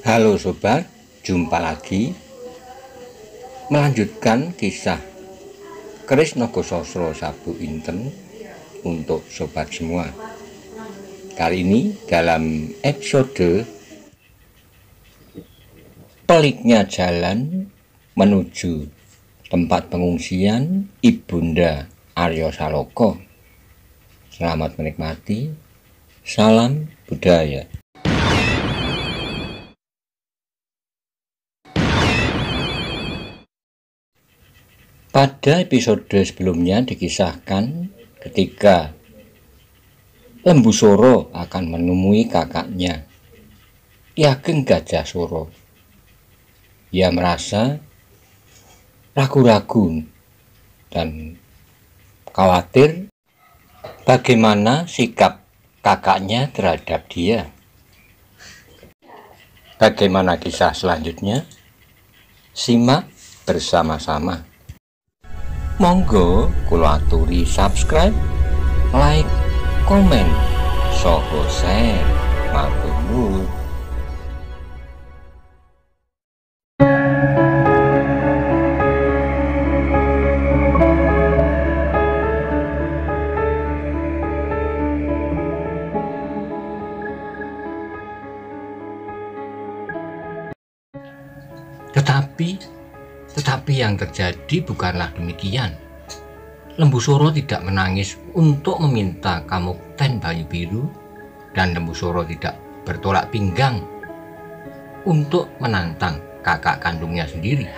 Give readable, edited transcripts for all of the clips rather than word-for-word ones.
Halo sobat, jumpa lagi melanjutkan kisah Keris Nogososro Sabu Inten untuk sobat semua. Kali ini dalam episode peliknya jalan menuju tempat pengungsian Ibunda Aryo Saloka. Selamat menikmati, salam budaya. Pada episode sebelumnya dikisahkan ketika Lembu Soro akan menemui kakaknya, Ki Ageng Gajah Soro. Ia merasa ragu-ragu dan khawatir bagaimana sikap kakaknya terhadap dia. Bagaimana kisah selanjutnya? Simak bersama-sama. Monggo kula aturi subscribe, like, komen, soho share, matur nuwun. Tetapi yang terjadi bukanlah demikian. Lembu Soro tidak menangis untuk meminta Kamukten Bayu Biru, dan Lembu Soro tidak bertolak pinggang untuk menantang kakak kandungnya sendiri.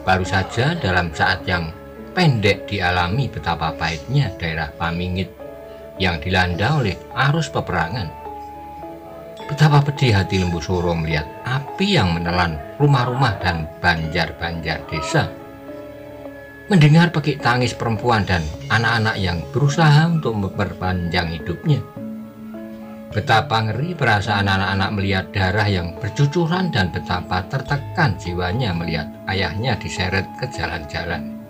Baru saja dalam saat yang pendek dialami betapa pahitnya daerah Pamingit yang dilanda oleh arus peperangan. Betapa pedih hati Lembu Soro melihat api yang menelan rumah-rumah dan banjar-banjar desa. Mendengar pekik tangis perempuan dan anak-anak yang berusaha untuk memperpanjang hidupnya. Betapa ngeri perasaan anak-anak melihat darah yang bercucuran dan betapa tertekan jiwanya melihat ayahnya diseret ke jalan-jalan.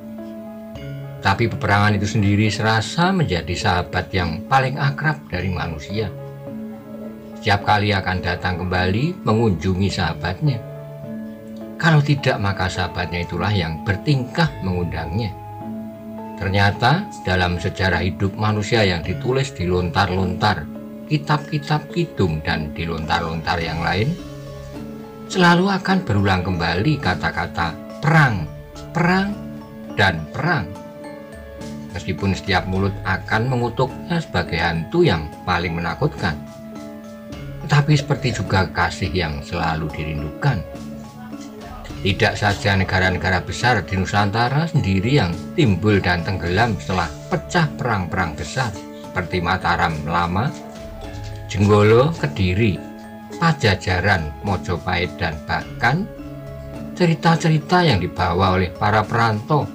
Tapi peperangan itu sendiri serasa menjadi sahabat yang paling akrab dari manusia. Setiap kali akan datang kembali mengunjungi sahabatnya. Kalau tidak, maka sahabatnya itulah yang bertingkah mengundangnya. Ternyata dalam sejarah hidup manusia yang ditulis di lontar-lontar kitab-kitab kidung dan di lontar-lontar yang lain, selalu akan berulang kembali kata-kata perang, perang, dan perang. Meskipun setiap mulut akan mengutuknya sebagai hantu yang paling menakutkan. Tetapi seperti juga kasih yang selalu dirindukan. Tidak saja negara-negara besar di Nusantara sendiri yang timbul dan tenggelam setelah pecah perang-perang besar seperti Mataram Lama, Jenggolo, Kediri, Pajajaran, Mojopahit, dan bahkan cerita-cerita yang dibawa oleh para perantau,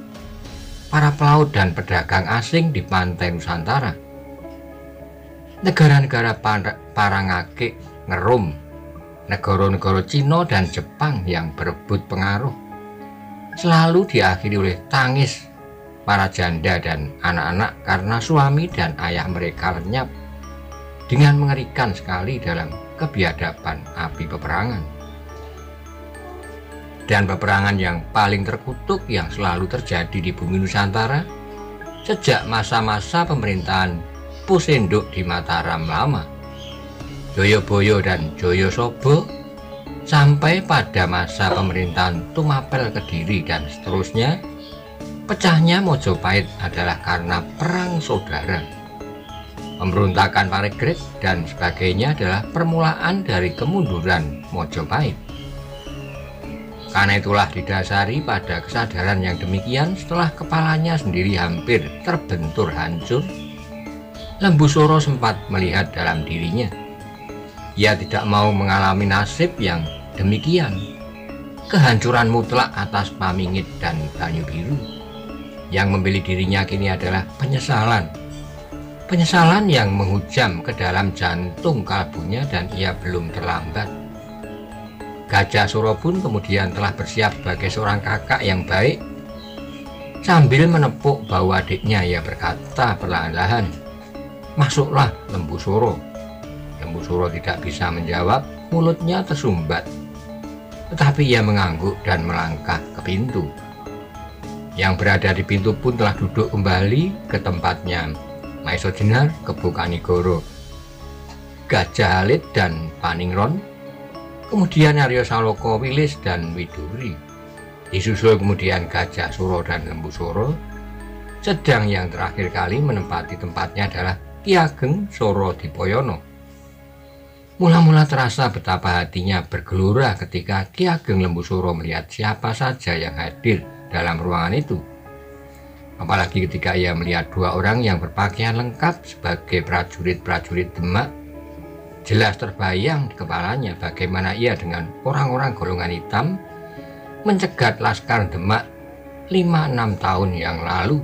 para pelaut dan pedagang asing di pantai Nusantara. Negara-negara Parangake, Ngerum, negara-negara Cina dan Jepang yang berebut pengaruh selalu diakhiri oleh tangis para janda dan anak-anak karena suami dan ayah mereka lenyap dengan mengerikan sekali dalam kebiadaban api peperangan. Dan peperangan yang paling terkutuk yang selalu terjadi di bumi Nusantara sejak masa-masa pemerintahan Pusenduk di Mataram Lama, Joyoboyo dan Joyosobo, sampai pada masa pemerintahan Tumapel Kediri dan seterusnya. Pecahnya Mojopahit adalah karena perang saudara. Pemberontakan Paregreg dan sebagainya adalah permulaan dari kemunduran Mojopahit. Karena itulah didasari pada kesadaran yang demikian, setelah kepalanya sendiri hampir terbentur hancur, Lembu Soro sempat melihat dalam dirinya. Ia tidak mau mengalami nasib yang demikian, kehancuran mutlak atas Pamingit dan Banyu Biru. Yang membeli dirinya kini adalah penyesalan. Penyesalan yang menghujam ke dalam jantung kalbunya dan ia belum terlambat. Gajah Soro pun kemudian telah bersiap sebagai seorang kakak yang baik. Sambil menepuk bahu adiknya, ia berkata perlahan-lahan, "Masuklah, Lembu Soro." Lembu Soro tidak bisa menjawab, mulutnya tersumbat, tetapi ia mengangguk dan melangkah ke pintu. Yang berada di pintu pun telah duduk kembali ke tempatnya. Maesa Jenar, Kebo Kanigoro, Gajah Alit dan Paningron, kemudian Arya Saloka, Wilis dan Widuri. Disusul kemudian Gajah Suro dan Lembu Suro. Sedang yang terakhir kali menempati tempatnya adalah Ki Ageng Soro Dipoyono. Mula-mula terasa betapa hatinya bergelora ketika Ki Ageng Lembu Suro melihat siapa saja yang hadir dalam ruangan itu. Apalagi ketika ia melihat dua orang yang berpakaian lengkap sebagai prajurit-prajurit Demak. Jelas terbayang di kepalanya bagaimana ia dengan orang-orang golongan hitam mencegat Laskar Demak 5-6 tahun yang lalu.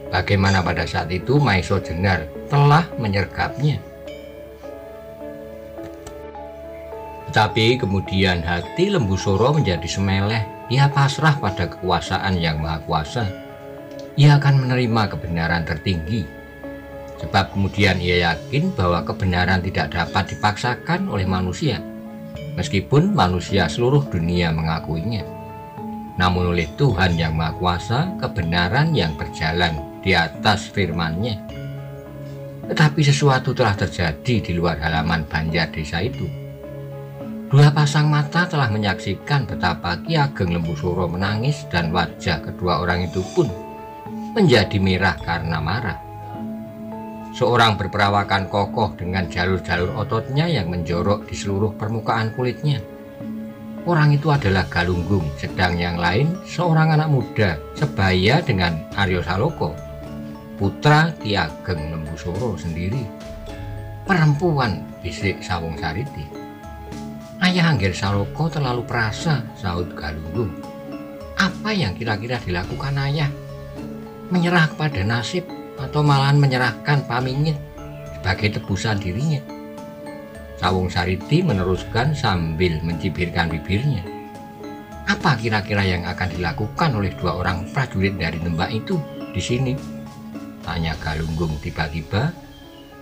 Bagaimana pada saat itu Maesa Jenar telah menyergapnya. Tetapi kemudian hati Lembu Suro menjadi semeleh. Ia pasrah pada kekuasaan yang maha kuasa. Ia akan menerima kebenaran tertinggi. Sebab kemudian ia yakin bahwa kebenaran tidak dapat dipaksakan oleh manusia, meskipun manusia seluruh dunia mengakuinya. Namun oleh Tuhan yang Maha Kuasa, kebenaran yang berjalan di atas firman-Nya. Tetapi sesuatu telah terjadi di luar halaman Banjar Desa itu. Dua pasang mata telah menyaksikan betapa Ki Ageng Lembu Suro menangis dan wajah kedua orang itu pun menjadi merah karena marah. Seorang berperawakan kokoh dengan jalur-jalur ototnya yang menjorok di seluruh permukaan kulitnya. Orang itu adalah Galunggung, sedang yang lain seorang anak muda sebaya dengan Arya Saloka, putra Ki Ageng Lembu Suro sendiri. Perempuan, bisik Sawung Sariti. Ayah Angger Saloka terlalu perasa, sahut Galunggung. Apa yang kira-kira dilakukan ayah? Menyerah kepada nasib atau malahan menyerahkan Pamingit sebagai tebusan dirinya? Sawung Sariti meneruskan sambil mencibirkan bibirnya. Apa kira-kira yang akan dilakukan oleh dua orang prajurit dari Demak itu di sini? Tanya Galunggung tiba-tiba.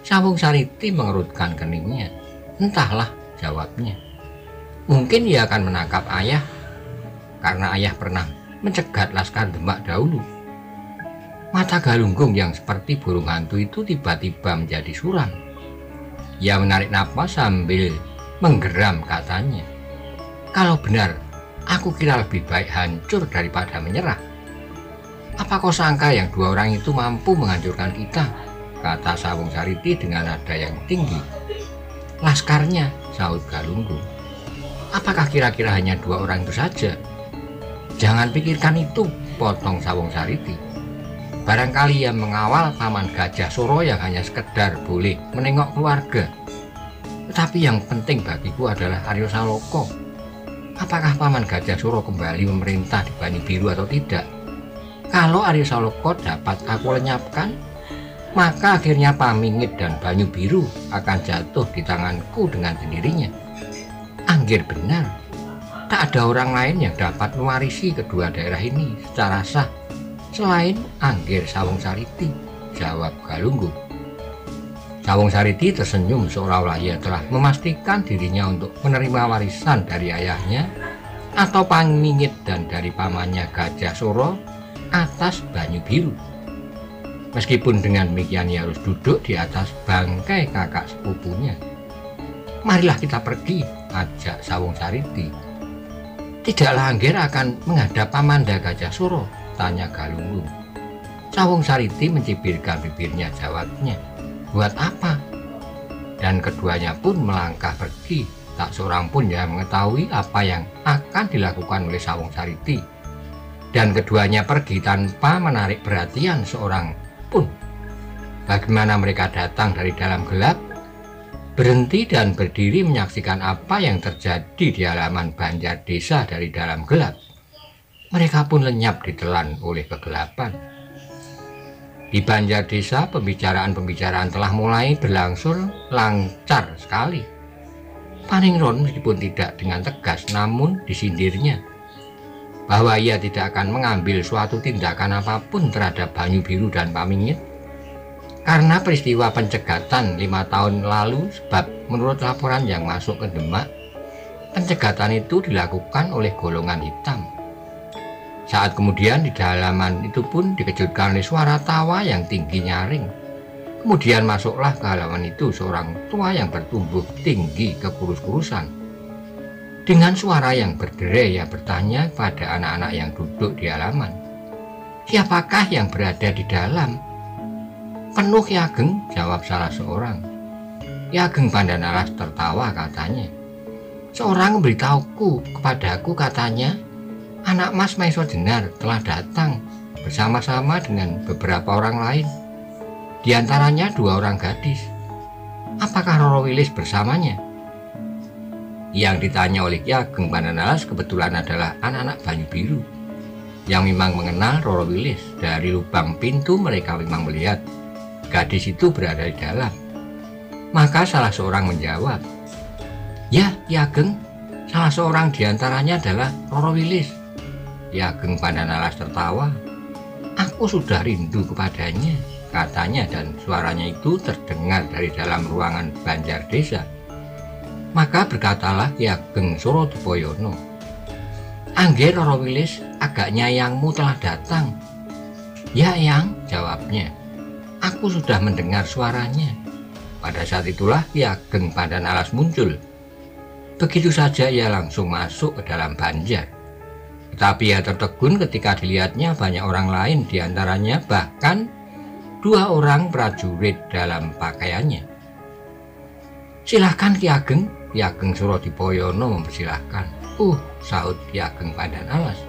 Sawung Sariti mengerutkan keningnya. Entahlah, jawabnya. Mungkin ia akan menangkap ayah, karena ayah pernah mencegat Laskar Demak dahulu. Mata Galunggung yang seperti burung hantu itu tiba-tiba menjadi suram. Ia menarik napas sambil menggeram, katanya. Kalau benar, aku kira lebih baik hancur daripada menyerah. Apa kau sangka yang dua orang itu mampu menghancurkan kita? Kata Sawung Sariti dengan nada yang tinggi. Laskarnya, sahut Galunggung. Apakah kira-kira hanya dua orang itu saja? Jangan pikirkan itu, potong Sawung Sariti. Barangkali yang mengawal Paman Gajah Suro yang hanya sekedar boleh menengok keluarga. Tetapi yang penting bagiku adalah Arya Saloka. Apakah Paman Gajah Suro kembali memerintah di Banyu Biru atau tidak? Kalau Arya Saloka dapat aku lenyapkan, maka akhirnya Pamingit dan Banyu Biru akan jatuh di tanganku dengan sendirinya. Angger benar, tak ada orang lain yang dapat mewarisi kedua daerah ini secara sah selain Angger Sawung Sariti, jawab Galunggung. Sawung Sariti tersenyum seolah-olah ia telah memastikan dirinya untuk menerima warisan dari ayahnya atau Pamingit dan dari pamannya Gajah Suro atas Banyu Biru. Meskipun dengan demikian ia harus duduk di atas bangkai kakak sepupunya. Marilah kita pergi, ajak Sawung Sariti. Tidaklah Angger akan menghadap Pamanda Gajah Suro? Tanya Galunggung. Sawung Sariti mencibirkan bibirnya, jawabnya. Buat apa? Dan keduanya pun melangkah pergi. Tak seorang pun yang mengetahui apa yang akan dilakukan oleh Sawung Sariti. Dan keduanya pergi tanpa menarik perhatian seorang pun. Bagaimana mereka datang dari dalam gelap, berhenti dan berdiri menyaksikan apa yang terjadi di halaman Banjar Desa dari dalam gelap. Mereka pun lenyap ditelan oleh kegelapan. Di Banjar Desa, pembicaraan-pembicaraan telah mulai berlangsung lancar sekali. Paningron meskipun tidak dengan tegas, namun disindirnya bahwa ia tidak akan mengambil suatu tindakan apapun terhadap Banyu Biru dan Pamingit karena peristiwa pencegatan 5 tahun lalu, sebab menurut laporan yang masuk ke Demak, Pencegatan itu dilakukan oleh golongan hitam. Saat kemudian di halaman itu pun dikejutkan oleh suara tawa yang tinggi nyaring. Kemudian masuklah ke halaman itu seorang tua yang bertubuh tinggi kekurus-kurusan. Dengan suara yang berderai ia bertanya pada anak-anak yang duduk di halaman, "Siapakah yang berada di dalam?" "Penuh, Ki Ageng," jawab salah seorang. Ki Ageng Pandanalas tertawa, katanya, "Seorang memberitahuku kepadaku, katanya, anak Mas Maiso Jenar telah datang bersama-sama dengan beberapa orang lain. Di antaranya 2 orang gadis. Apakah Roro Wilis bersamanya?" Yang ditanya oleh Ki Ageng Pandanalas kebetulan adalah anak-anak Banyu Biru yang memang mengenal Roro Wilis. Dari lubang pintu mereka memang melihat gadis itu berada di dalam. Maka salah seorang menjawab, "Ya, Ki Ageng, salah seorang di antaranya adalah Roro Wilis." Ki Ageng Pandanalas tertawa. "Aku sudah rindu kepadanya," katanya, dan suaranya itu terdengar dari dalam ruangan Banjar Desa. Maka berkatalah Ki Ageng Surodipoyono, "Angger Roro Wilis, agaknya Eyangmu telah datang." "Ya, Eyang," jawabnya, "aku sudah mendengar suaranya." Pada saat itulah Ki Ageng Pandanalas muncul. Begitu saja ia langsung masuk ke dalam Banjar. Tetapi ia tertegun ketika dilihatnya banyak orang lain, diantaranya bahkan 2 orang prajurit dalam pakaiannya. "Silahkan Ki Ageng," Ki Ageng Surodipoyono mempersilahkan. Sahut Ki Ageng Pandanalas,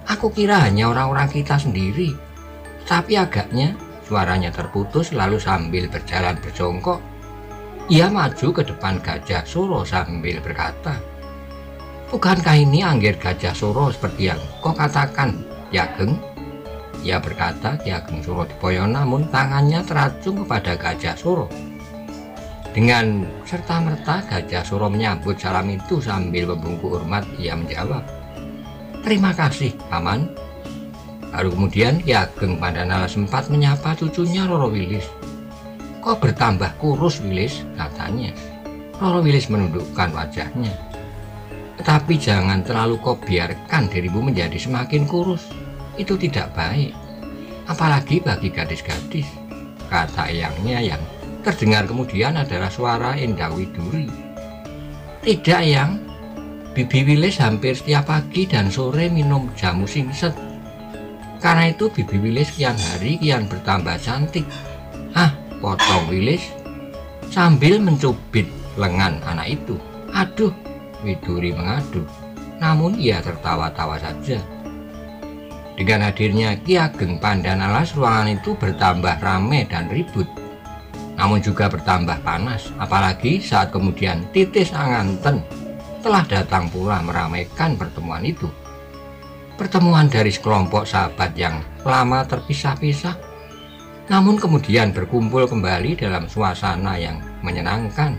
"Aku kira hanya orang-orang kita sendiri." Tapi agaknya suaranya terputus, lalu sambil berjalan berjongkok, ia maju ke depan Gajah Suro sambil berkata, "Bukankah ini Angger Gajah Suro seperti yang kau katakan, Ki Ageng?" Ia berkata Ki Ageng Surodipoyono, namun tangannya teracung kepada Gajah Suro. Dengan serta-merta Gajah Suro menyambut salam itu sambil membungkuk hormat. Ia menjawab, "Terima kasih, Paman." Baru kemudian Ki Ageng Pandanalas sempat menyapa cucunya Roro Wilis. "Kau bertambah kurus, Wilis," katanya. Roro Wilis menundukkan wajahnya. "Tetapi jangan terlalu kau biarkan dirimu menjadi semakin kurus. Itu tidak baik, apalagi bagi gadis-gadis," kata eyangnya yang terdengar kemudian adalah suara Endah Widuri. "Tidak, Eyang. Bibi Wilis hampir setiap pagi dan sore minum jamu singset. Karena itu Bibi Wilis kian hari kian bertambah cantik." Potong Wilis sambil mencubit lengan anak itu. "Aduh," Widuri mengadu, namun ia tertawa-tawa saja. Dengan hadirnya Ki Ageng Pandanalas, ruangan itu bertambah ramai dan ribut, namun juga bertambah panas, apalagi saat kemudian Titis Anganten telah datang pula meramaikan pertemuan itu. Pertemuan dari sekelompok sahabat yang lama terpisah-pisah, namun kemudian berkumpul kembali dalam suasana yang menyenangkan.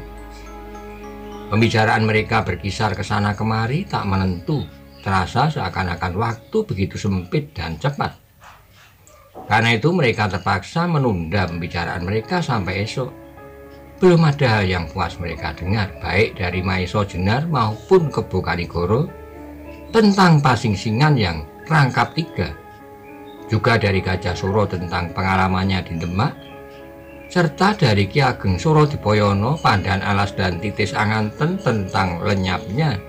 Pembicaraan mereka berkisar ke sana kemari tak menentu, terasa seakan-akan waktu begitu sempit dan cepat. Karena itu mereka terpaksa menunda pembicaraan mereka sampai esok. Belum ada hal yang puas mereka dengar, baik dari Maiso Jenar maupun Kebo Kanigoro, tentang pasingsingan yang rangkap 3, juga dari Gajah Suro tentang pengalamannya di Demak, serta dari Ki Ageng Surodipoyono, Pandanalas, dan Titis Anganten tentang lenyapnya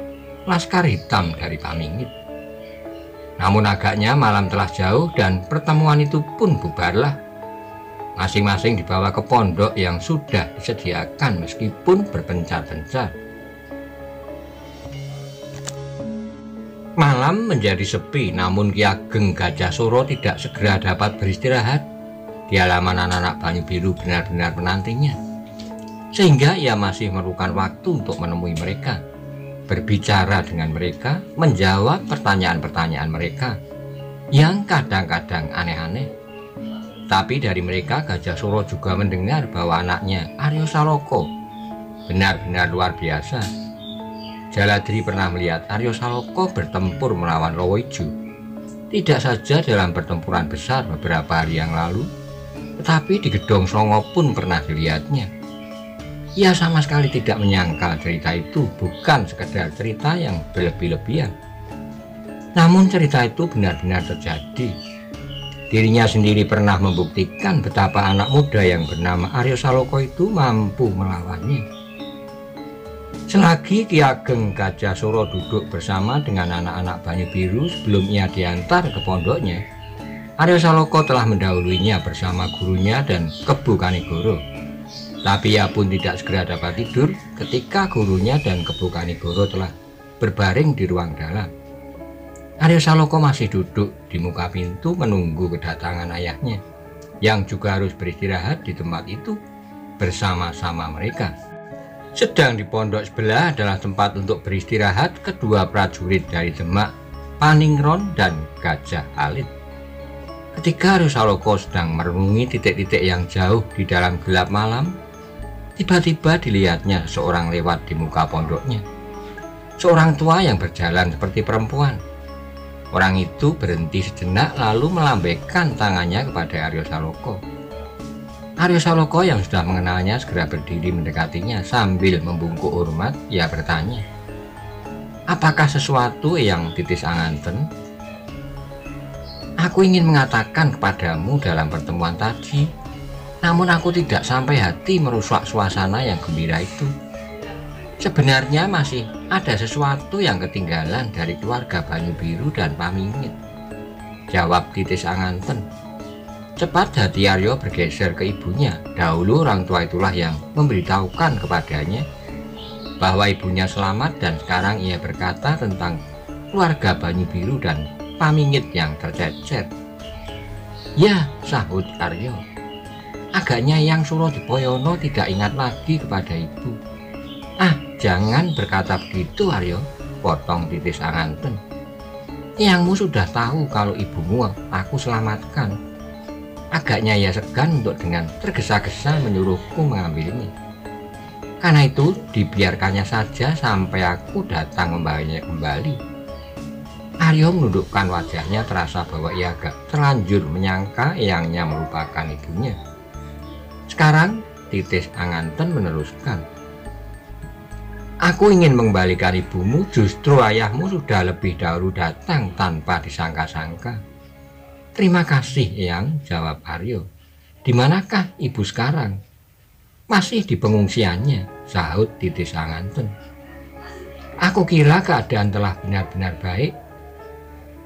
Laskar Hitam dari Pamingit. Namun agaknya malam telah jauh dan pertemuan itu pun bubarlah. Masing-masing dibawa ke pondok yang sudah disediakan meskipun berpencar-pencar. Malam menjadi sepi, namun Ki Ageng Gajah Suro tidak segera dapat beristirahat. Di halaman anak-anak Banyu Biru benar-benar menantinya, sehingga ia masih memerlukan waktu untuk menemui mereka, berbicara dengan mereka, menjawab pertanyaan-pertanyaan mereka yang kadang-kadang aneh-aneh. Tapi dari mereka Gajah Suro juga mendengar bahwa anaknya Aryo Saloko benar-benar luar biasa. Jaladri pernah melihat Aryo Saloko bertempur melawan Lowoijo, tidak saja dalam pertempuran besar beberapa hari yang lalu, tetapi di Gedong Songo pun pernah dilihatnya. Ia sama sekali tidak menyangka cerita itu bukan sekedar cerita yang berlebih-lebihan. Namun cerita itu benar-benar terjadi. Dirinya sendiri pernah membuktikan betapa anak muda yang bernama Aryo Saloka itu mampu melawannya. Selagi Ki Ageng Gajah Suro duduk bersama dengan anak-anak Banyu Biru sebelum ia diantar ke pondoknya, Aryo Saloka telah mendahuluinya bersama gurunya dan Kebu Kanigoro. Tapi ia pun tidak segera dapat tidur ketika gurunya dan Kebu Kanigoro telah berbaring di ruang dalam. Aryo Saloka masih duduk di muka pintu menunggu kedatangan ayahnya, yang juga harus beristirahat di tempat itu bersama-sama mereka. Sedang di pondok sebelah adalah tempat untuk beristirahat kedua prajurit dari Demak, Paningron dan Gajah Alit. Ketika Aryo Saloka sedang merenungi titik-titik yang jauh di dalam gelap malam, tiba-tiba dilihatnya seorang lewat di muka pondoknya. Seorang tua yang berjalan seperti perempuan. Orang itu berhenti sejenak lalu melambaikan tangannya kepada Aryo Saloka. Aryo Saloka yang sudah mengenalnya segera berdiri mendekatinya sambil membungkuk hormat. Ia bertanya, "Apakah sesuatu yang Titis Anganten? Aku ingin mengatakan kepadamu dalam pertemuan tadi, namun aku tidak sampai hati merusak suasana yang gembira itu. Sebenarnya masih ada sesuatu yang ketinggalan dari keluarga Banyu Biru dan Pamingit," jawab Titis Anganten. Cepat hati Aryo bergeser ke ibunya. Dahulu orang tua itulah yang memberitahukan kepadanya bahwa ibunya selamat, dan sekarang ia berkata tentang keluarga Banyu Biru dan Pamingit yang tercecer. "Ya," sahut Aryo, "agaknya Yang Suro Dipoyono tidak ingat lagi kepada ibu." "Ah, jangan berkata begitu Aryo," potong Titis Anganten. "Eyangmu sudah tahu kalau ibumu aku selamatkan." Agaknya ia segan untuk dengan tergesa-gesa menyuruhku mengambilnya. Karena itu dibiarkannya saja sampai aku datang membawanya kembali. Aryo menundukkan wajahnya, terasa bahwa ia agak terlanjur menyangka eyangnya merupakan ibunya. Sekarang Titis Anganten meneruskan, "Aku ingin mengembalikan ibumu, justru ayahmu sudah lebih dahulu datang tanpa disangka-sangka." "Terima kasih, Eyang," jawab Aryo. "Di manakah ibu sekarang?" "Masih di pengungsiannya," sahut Titis Anganten. "Aku kira keadaan telah benar-benar baik.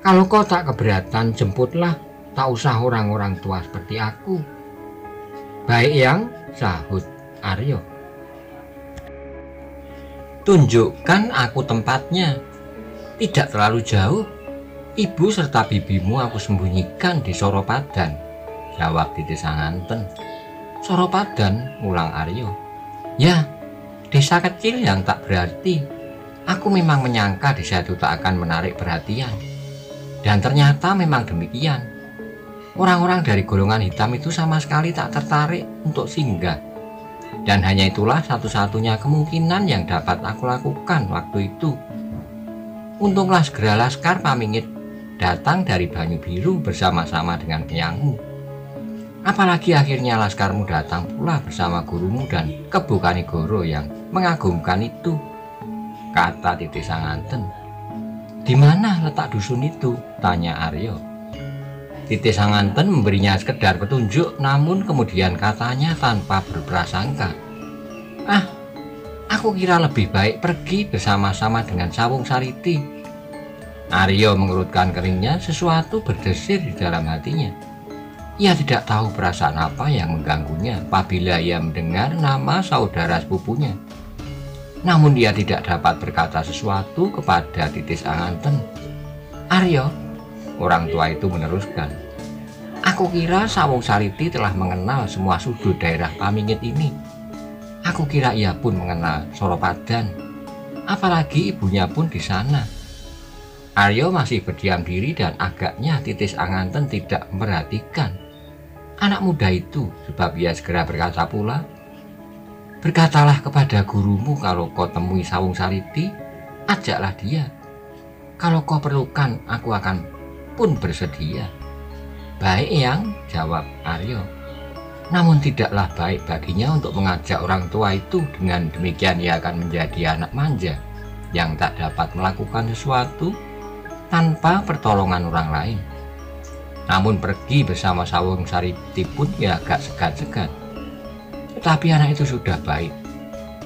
Kalau kau tak keberatan, jemputlah, tak usah orang-orang tua seperti aku." "Baik, Yang," sahut Aryo. "Tunjukkan aku tempatnya. Tidak terlalu jauh. Ibu serta bibimu aku sembunyikan di Soropadan," jawab Titis Anganten. "Soropadan?" ulang Aryo. "Ya, desa kecil yang tak berarti. Aku memang menyangka desa itu tak akan menarik perhatian. Dan ternyata memang demikian. Orang-orang dari golongan hitam itu sama sekali tak tertarik untuk singgah. Dan hanya itulah satu-satunya kemungkinan yang dapat aku lakukan waktu itu. Untunglah segera Laskar Pamingit datang dari Banyu Biru bersama-sama dengan eyangmu. Apalagi akhirnya laskarmu datang pula bersama gurumu dan Kebu Kanigoro yang mengagumkan itu," kata Titis Anganten. "Di mana letak dusun itu?" tanya Aryo. Titis Anganten memberinya sekedar petunjuk, namun kemudian katanya tanpa berprasangka, "Ah, aku kira lebih baik pergi bersama-sama dengan Sawung Sariti." Aryo mengerutkan keningnya, sesuatu berdesir di dalam hatinya. Ia tidak tahu perasaan apa yang mengganggunya apabila ia mendengar nama saudara sepupunya. Namun dia tidak dapat berkata sesuatu kepada Titis Anganten. "Aryo," orang tua itu meneruskan, "aku kira Sawung Sariti telah mengenal semua sudut daerah Pamingit ini. Aku kira ia pun mengenal Soropadan. Apalagi ibunya pun di sana." Aryo masih berdiam diri dan agaknya Titis Anganten tidak memperhatikan anak muda itu, sebab ia segera berkata pula, "Berkatalah kepada gurumu kalau kau temui Sawung Sariti, ajaklah dia. Kalau kau perlukan, aku akan pun bersedia." "Baik, Yang," jawab Aryo. Namun tidaklah baik baginya untuk mengajak orang tua itu. Dengan demikian ia akan menjadi anak manja yang tak dapat melakukan sesuatu tanpa pertolongan orang lain. Namun pergi bersama Sawung Sariti pun ia agak segan-segan. Tetapi anak itu sudah baik,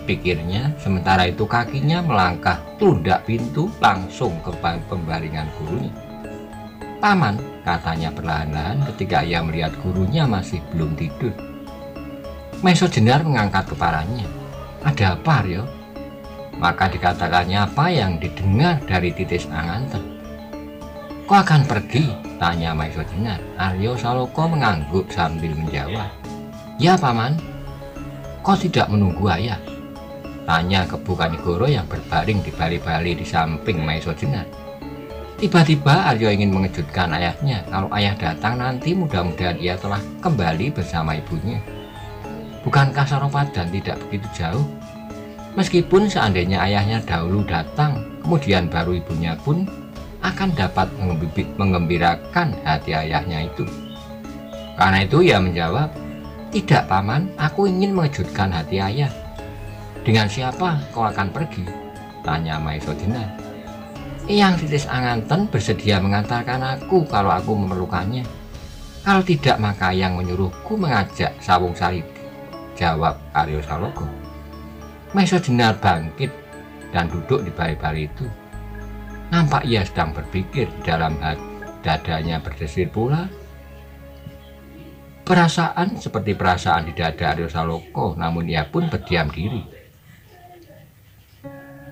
pikirnya. Sementara itu kakinya melangkah tundak pintu langsung ke pembaringan gurunya. "Paman," katanya perlahan-lahan ketika ia melihat gurunya masih belum tidur. Maiso Jenar mengangkat kepalanya. "Ada apa, Aryo?" Maka dikatakannya apa yang didengar dari Titis Anganten. "Kau akan pergi?" tanya Maiso Jenar. Aryo Saloka mengangguk sambil menjawab, "Ya, Paman." "Kau tidak menunggu ayah?" tanya Kebu Kanigoro yang berbaring di bali-bali di samping Maiso Jenar. Tiba-tiba Aryo ingin mengejutkan ayahnya. Kalau ayah datang nanti mudah-mudahan ia telah kembali bersama ibunya. Bukankah Soropadan tidak begitu jauh? Meskipun seandainya ayahnya dahulu datang, kemudian baru ibunya pun akan dapat mengembirakan hati ayahnya itu. Karena itu ia menjawab, "Tidak, Paman, aku ingin mengejutkan hati ayah." "Dengan siapa kau akan pergi?" tanya Maiso Jenar. "Eyang Titis Anganten bersedia mengantarkan aku kalau aku memerlukannya. Kalau tidak maka Eyang menyuruhku mengajak Sawung Sariti," jawab Aryo Saloka. Maiso Jenar bangkit dan duduk di bali-bali itu. Nampak ia sedang berpikir. Di dalam dadanya berdesir pula perasaan seperti perasaan di dada Aryo Saloka, namun ia pun berdiam diri.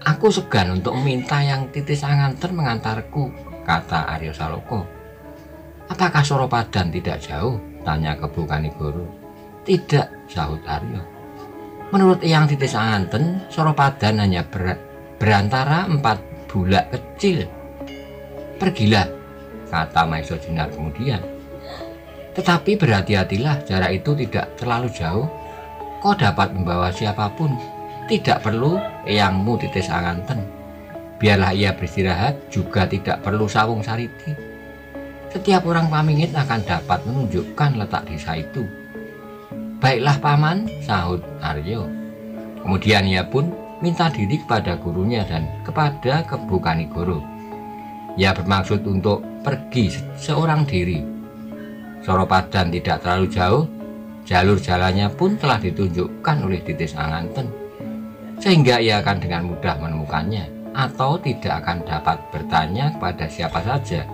"Aku segan untuk meminta Yang Titis Anganten mengantarku," kata Aryo Saloka. "Apakah Soropadan tidak jauh?" tanya Kebu Kanigoro. "Tidak," sahut Aryo. "Menurut Eyang Titis Anganten, Soropadan hanya berantara 4 bulak kecil." "Pergilah," kata Maiso Jenar kemudian. "Tetapi berhati-hatilah, jarak itu tidak terlalu jauh. Kau dapat membawa siapapun. Tidak perlu Eyangmu Titis Anganten. Biarlah ia beristirahat, juga tidak perlu Sawung Sariti. Setiap orang pamingit akan dapat menunjukkan letak desa itu." "Baiklah, Paman," sahut Aryo. Kemudian ia pun minta diri kepada gurunya dan kepada Kebu Kanigoro. Ia bermaksud untuk pergi seorang diri. Soropadan tidak terlalu jauh, jalur jalannya pun telah ditunjukkan oleh Titis Anganten, sehingga ia akan dengan mudah menemukannya, atau tidak akan dapat bertanya kepada siapa saja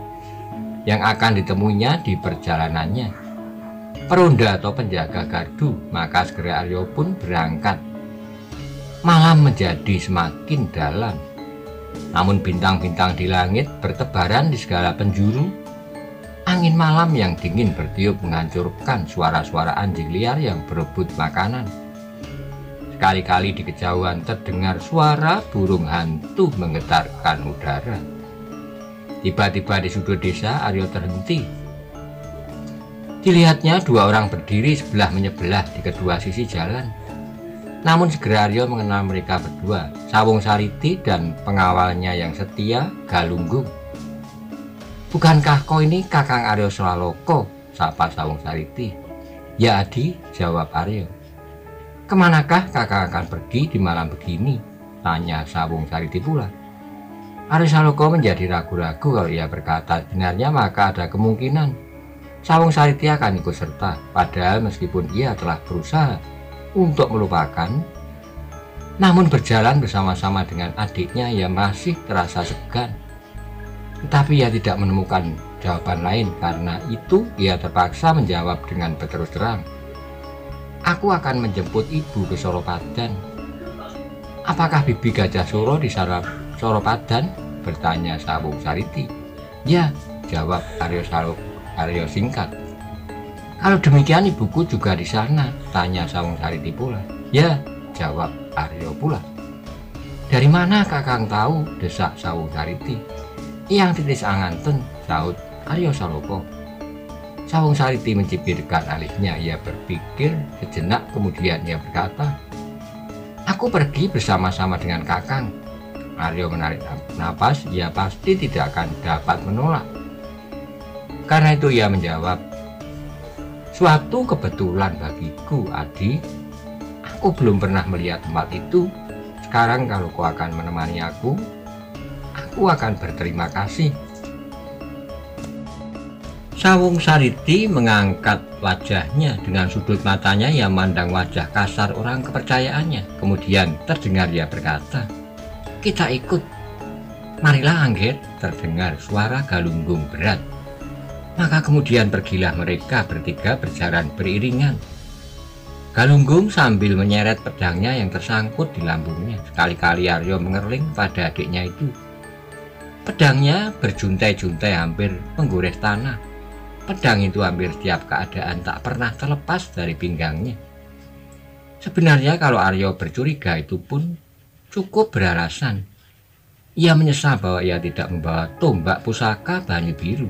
yang akan ditemuinya di perjalanannya. Peronda atau penjaga gardu. Maka segera Aryo pun berangkat. Malam menjadi semakin dalam, namun bintang-bintang di langit bertebaran di segala penjuru. Angin malam yang dingin bertiup menghancurkan suara-suara anjing liar yang berebut makanan. Sekali-kali di kejauhan terdengar suara burung hantu menggetarkan udara. Tiba-tiba di sudut desa Aryo terhenti. Dilihatnya 2 orang berdiri sebelah menyebelah di kedua sisi jalan. Namun segera Aryo mengenal mereka berdua, Sawung Sariti dan pengawalnya yang setia, Galunggung. "Bukankah kau ini Kakang Aryo Saloka?" sapa Sawung Sariti. "Ya, Adi," jawab Aryo. "Kemanakah Kakang akan pergi di malam begini?" tanya Sawung Sariti pula. Aryo Saloka menjadi ragu-ragu. Kalau ia berkata benarnya maka ada kemungkinan Sawung Sariti akan ikut serta, padahal meskipun ia telah berusaha untuk melupakan, namun berjalan bersama-sama dengan adiknya ia masih terasa segan. Tetapi ia tidak menemukan jawaban lain. Karena itu ia terpaksa menjawab dengan berterus terang, "Aku akan menjemput ibu ke Soropadan." "Apakah Bibi Gajah Suro di Soropadan?" bertanya Sawung Sariti. "Ya," jawab Aryo singkat. "Kalau demikian ibuku juga di sana?" tanya Sawung Sariti pula. "Ya," jawab Aryo pula. "Dari mana Kakang tahu?" desak Sawung Sariti. "Eyang Titis Anganten," sahut Aryo Saloka. Sawung Sariti mencibirkan alisnya. Ia berpikir sejenak, kemudian ia berkata, "Aku pergi bersama-sama dengan Kakang." Aryo menarik napas. Ia pasti tidak akan dapat menolak. Karena itu ia menjawab, Suatu kebetulan bagiku, Adi. Aku belum pernah melihat tempat itu. Sekarang kalau kau akan menemani aku akan berterima kasih. Sawung Sariti mengangkat wajahnya, dengan sudut matanya ia memandang wajah kasar orang kepercayaannya. Kemudian terdengar ia berkata, "Kita ikut." "Marilah, Angger," terdengar suara Galunggung berat. Maka kemudian pergilah mereka bertiga berjalan beriringan. Galunggung sambil menyeret pedangnya yang tersangkut di lambungnya. Sekali-kali Aryo mengerling pada adiknya itu. Pedangnya berjuntai-juntai hampir menggores tanah. Pedang itu hampir setiap keadaan tak pernah terlepas dari pinggangnya. Sebenarnya kalau Aryo bercuriga itu pun cukup beralasan. Ia menyesal bahwa ia tidak membawa tombak pusaka Banyu Biru.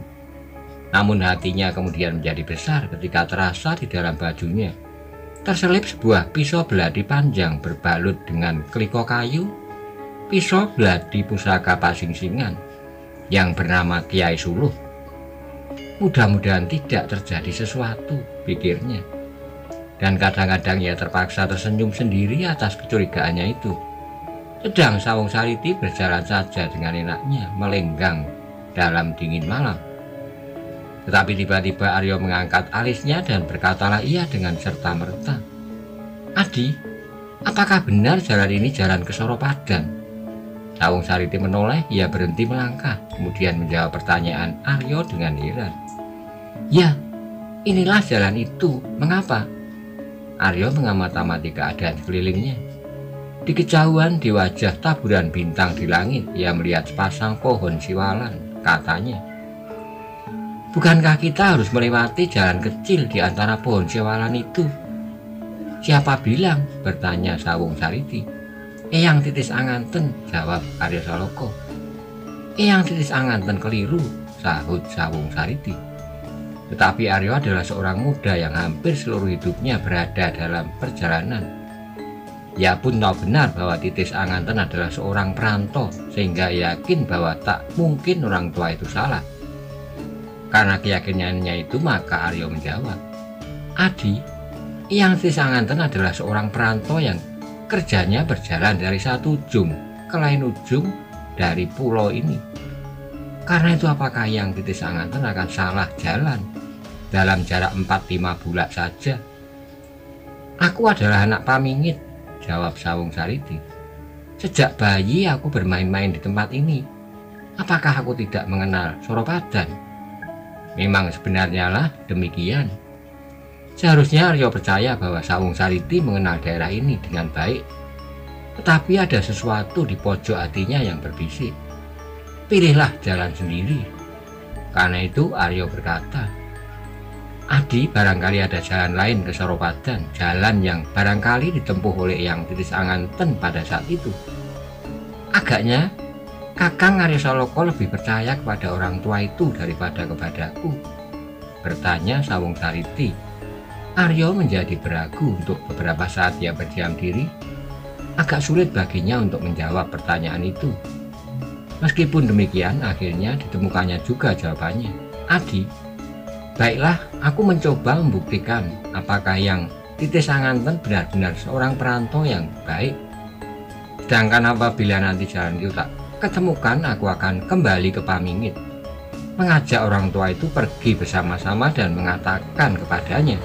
Namun hatinya kemudian menjadi besar ketika terasa di dalam bajunya terselip sebuah pisau belati panjang berbalut dengan keliko kayu, pisau belati pusaka Pasingsingan yang bernama Kiai Suluh. Mudah-mudahan tidak terjadi sesuatu, pikirnya. Dan kadang-kadang ia terpaksa tersenyum sendiri atas kecurigaannya itu. Sedang Sawung Sariti berjalan saja dengan enaknya melenggang dalam dingin malam. Tetapi tiba-tiba Aryo mengangkat alisnya dan berkatalah ia dengan serta-merta, "Adi, apakah benar jalan ini jalan ke Soropadan?" Sawung Sariti menoleh, ia berhenti melangkah, kemudian menjawab pertanyaan Aryo dengan heran. "Ya, inilah jalan itu. Mengapa?" Aryo mengamati keadaan sekelilingnya. Di kejauhan, di wajah taburan bintang di langit, ia melihat sepasang pohon siwalan. Katanya, "Bukankah kita harus melewati jalan kecil di antara pohon siwalan itu?" "Siapa bilang?" bertanya Sawung Sariti. "Eyang Titis Anganten," jawab Aryo Saloka. "Eyang Titis Anganten keliru," sahut Sawung Sariti. Tetapi Aryo adalah seorang muda yang hampir seluruh hidupnya berada dalam perjalanan. Ia pun tahu benar bahwa Titis Anganten adalah seorang perantau, sehingga yakin bahwa tak mungkin orang tua itu salah. Karena keyakinannya itu, maka Aryo menjawab, "Adi, Eyang Titis Anganten adalah seorang perantau yang kerjanya berjalan dari satu ujung ke lain ujung dari pulau ini. Karena itu apakah Eyang Titis Anganten akan salah jalan dalam jarak 4-5 bulan saja?" "Aku adalah anak Pamingit," jawab Sawung Sariti. "Sejak bayi aku bermain-main di tempat ini. Apakah aku tidak mengenal Soropadan?" Memang sebenarnya lah demikian. Seharusnya Aryo percaya bahwa Sawung Sariti mengenal daerah ini dengan baik. Tetapi ada sesuatu di pojok hatinya yang berbisik, "Pilihlah jalan sendiri." Karena itu Aryo berkata, "Adi, barangkali ada jalan lain ke Soropadan, jalan yang barangkali ditempuh oleh Eyang Titis Anganten pada saat itu." "Agaknya Kakang Aryo Saloka lebih percaya kepada orang tua itu daripada kepadaku?" bertanya Sawung Sariti. Aryo menjadi beragu. Untuk beberapa saat ia berdiam diri. Agak sulit baginya untuk menjawab pertanyaan itu. Meskipun demikian, akhirnya ditemukannya juga jawabannya. "Adi, baiklah, aku mencoba membuktikan apakah Eyang Titis Anganten benar-benar seorang perantau yang baik. Sedangkan apabila nanti jalan itu tak ketemukan, aku akan kembali ke Pamingit, mengajak orang tua itu pergi bersama-sama dan mengatakan kepadanya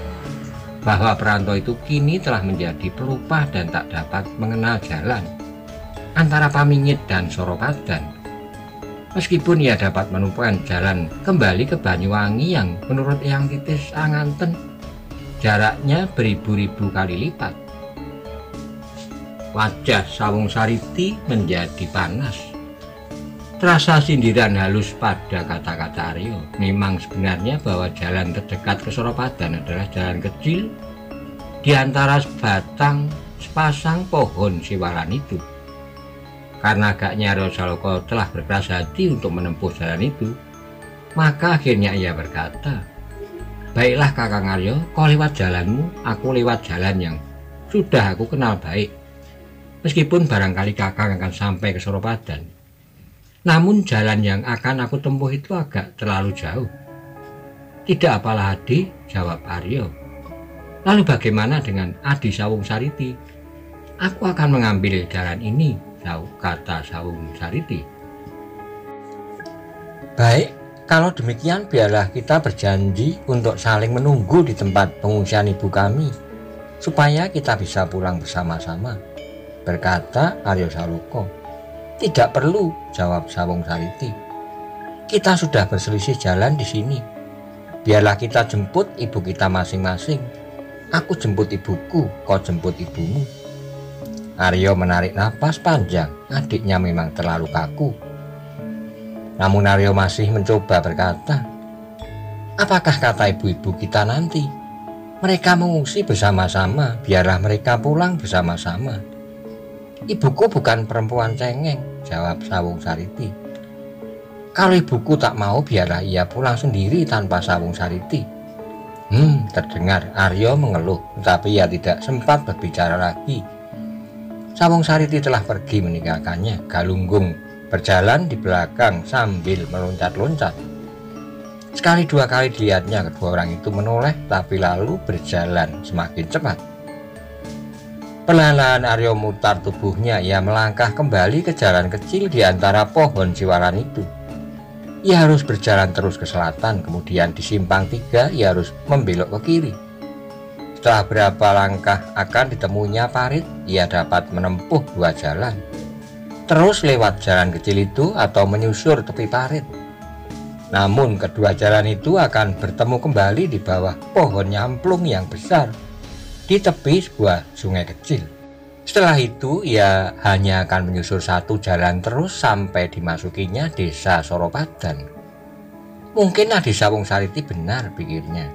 bahwa perantau itu kini telah menjadi pelupa dan tak dapat mengenal jalan antara Pamingit dan Soropadan. Meskipun ia dapat menemukan jalan kembali ke Banyuwangi yang menurut Eyang Titis Anganten jaraknya beribu-ribu kali lipat." Wajah Sawung Sariti menjadi panas. Terasa sindiran halus pada kata-kata Aryo. Memang sebenarnya bahwa jalan terdekat ke Soropadan adalah jalan kecil di antara sepasang pohon siwalan itu. Karena agaknya Aryo Saloka telah berkeras hati untuk menempuh jalan itu, maka akhirnya ia berkata, "Baiklah Kakang Aryo, kau lewat jalanmu, aku lewat jalan yang sudah aku kenal baik. Meskipun barangkali Kakang akan sampai ke Soropadan, namun jalan yang akan aku tempuh itu agak terlalu jauh. Tidak apalah Adi, jawab Aryo. Lalu bagaimana dengan Adi Sawung Sariti? Aku akan mengambil jalan ini, kata Sawung Sariti. Baik, kalau demikian biarlah kita berjanji untuk saling menunggu di tempat pengungsian ibu kami, supaya kita bisa pulang bersama-sama, berkata Aryo Saloka. Tidak perlu, jawab Sawung Sariti. Kita sudah berselisih jalan di sini. Biarlah kita jemput ibu kita masing-masing. Aku jemput ibuku, kau jemput ibumu. Aryo menarik napas panjang, adiknya memang terlalu kaku. Namun Aryo masih mencoba berkata, apakah kata ibu-ibu kita nanti? Mereka mengungsi bersama-sama, biarlah mereka pulang bersama-sama. Ibuku bukan perempuan cengeng, jawab Sawung Sariti. Kalau ibuku tak mau, biarlah ia pulang sendiri tanpa Sawung Sariti. Terdengar Aryo mengeluh, tetapi ia tidak sempat berbicara lagi. Sawung Sariti telah pergi meninggalkannya. Galunggung berjalan di belakang sambil meloncat-loncat. Sekali dua kali dilihatnya kedua orang itu menoleh, tapi lalu berjalan semakin cepat. Perlahan-lahan Aryo mutar tubuhnya, ia melangkah kembali ke jalan kecil di antara pohon siwalan itu. Ia harus berjalan terus ke selatan, kemudian di simpang 3 ia harus membelok ke kiri. Setelah berapa langkah akan ditemuinya parit, ia dapat menempuh 2 jalan. Terus lewat jalan kecil itu atau menyusur tepi parit. Namun kedua jalan itu akan bertemu kembali di bawah pohon nyamplung yang besar di tepi sebuah sungai kecil. Setelah itu ia hanya akan menyusur satu jalan terus sampai dimasukinya desa Soropadan. Mungkin Adi Sawung Sariti benar, pikirnya.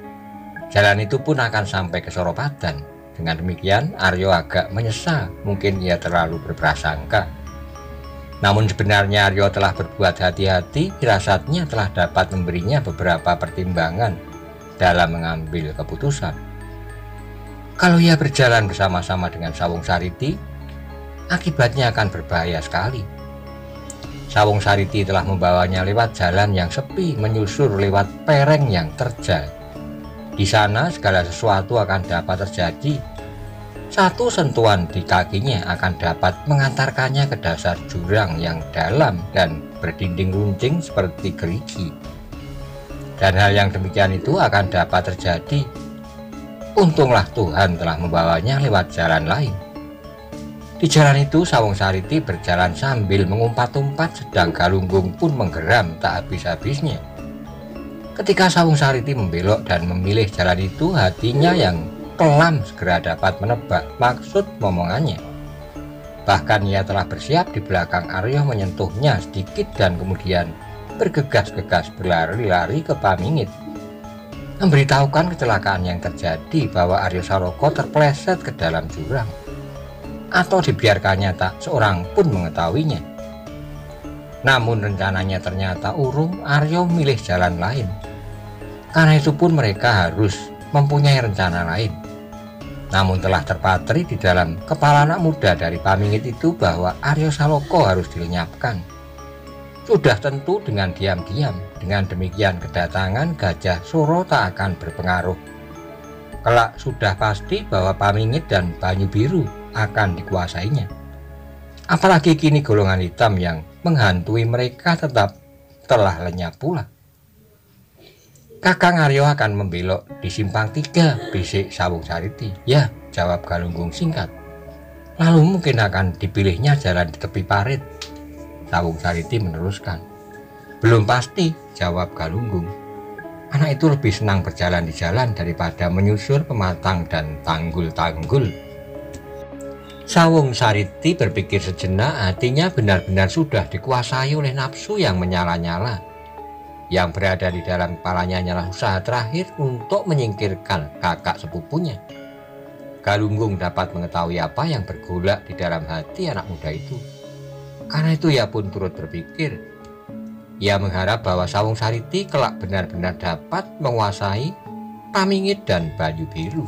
Jalan itu pun akan sampai ke Soropadan. Dengan demikian Aryo agak menyesal, mungkin ia terlalu berprasangka. Namun sebenarnya Aryo telah berbuat hati-hati, firasatnya telah dapat memberinya beberapa pertimbangan dalam mengambil keputusan. Kalau ia berjalan bersama-sama dengan Sawung Sariti, akibatnya akan berbahaya sekali. Sawung Sariti telah membawanya lewat jalan yang sepi, menyusur lewat pereng yang terjal. Di sana segala sesuatu akan dapat terjadi. Satu sentuhan di kakinya akan dapat mengantarkannya ke dasar jurang yang dalam dan berdinding runcing seperti gerigi. Dan hal yang demikian itu akan dapat terjadi. Untunglah Tuhan telah membawanya lewat jalan lain. Di jalan itu Sawung Sariti berjalan sambil mengumpat-umpat, sedang Galunggung pun menggeram tak habis-habisnya. Ketika Sawung Sariti membelok dan memilih jalan itu, hatinya yang kelam segera dapat menebak maksud momongannya. Bahkan ia telah bersiap di belakang Aryo menyentuhnya sedikit dan kemudian bergegas-gegas berlari-lari ke Pamingit, memberitahukan kecelakaan yang terjadi, bahwa Aryo Saloka terpleset ke dalam jurang, atau dibiarkannya tak seorang pun mengetahuinya. Namun rencananya ternyata urung. Aryo milih jalan lain. Karena itu pun mereka harus mempunyai rencana lain. Namun telah terpatri di dalam kepala anak muda dari Pamingit itu bahwa Aryo Saloka harus dilenyapkan. Sudah tentu dengan diam-diam. Dengan demikian kedatangan Gajah Suro tak akan berpengaruh. Kelak sudah pasti bahwa Pamingit dan Banyu Biru akan dikuasainya. Apalagi kini golongan hitam yang menghantui mereka tetap telah lenyap pula. Kakang Aryo akan membelok di simpang 3, bisik Sawung Sariti. Ya, jawab Galunggung singkat. Lalu mungkin akan dipilihnya jalan di tepi parit. Sawung Sariti meneruskan. Belum pasti, jawab Galunggung. Anak itu lebih senang berjalan di jalan daripada menyusur pematang dan tanggul-tanggul. Sawung Sariti berpikir sejenak, hatinya benar-benar sudah dikuasai oleh nafsu yang menyala-nyala. Yang berada di dalam kepalanya hanyalah usaha terakhir untuk menyingkirkan kakak sepupunya. Galunggung dapat mengetahui apa yang bergolak di dalam hati anak muda itu. Karena itu ia pun turut berpikir. Ia mengharap bahwa Sawung Sariti kelak benar-benar dapat menguasai Pamingit dan Banyu Biru.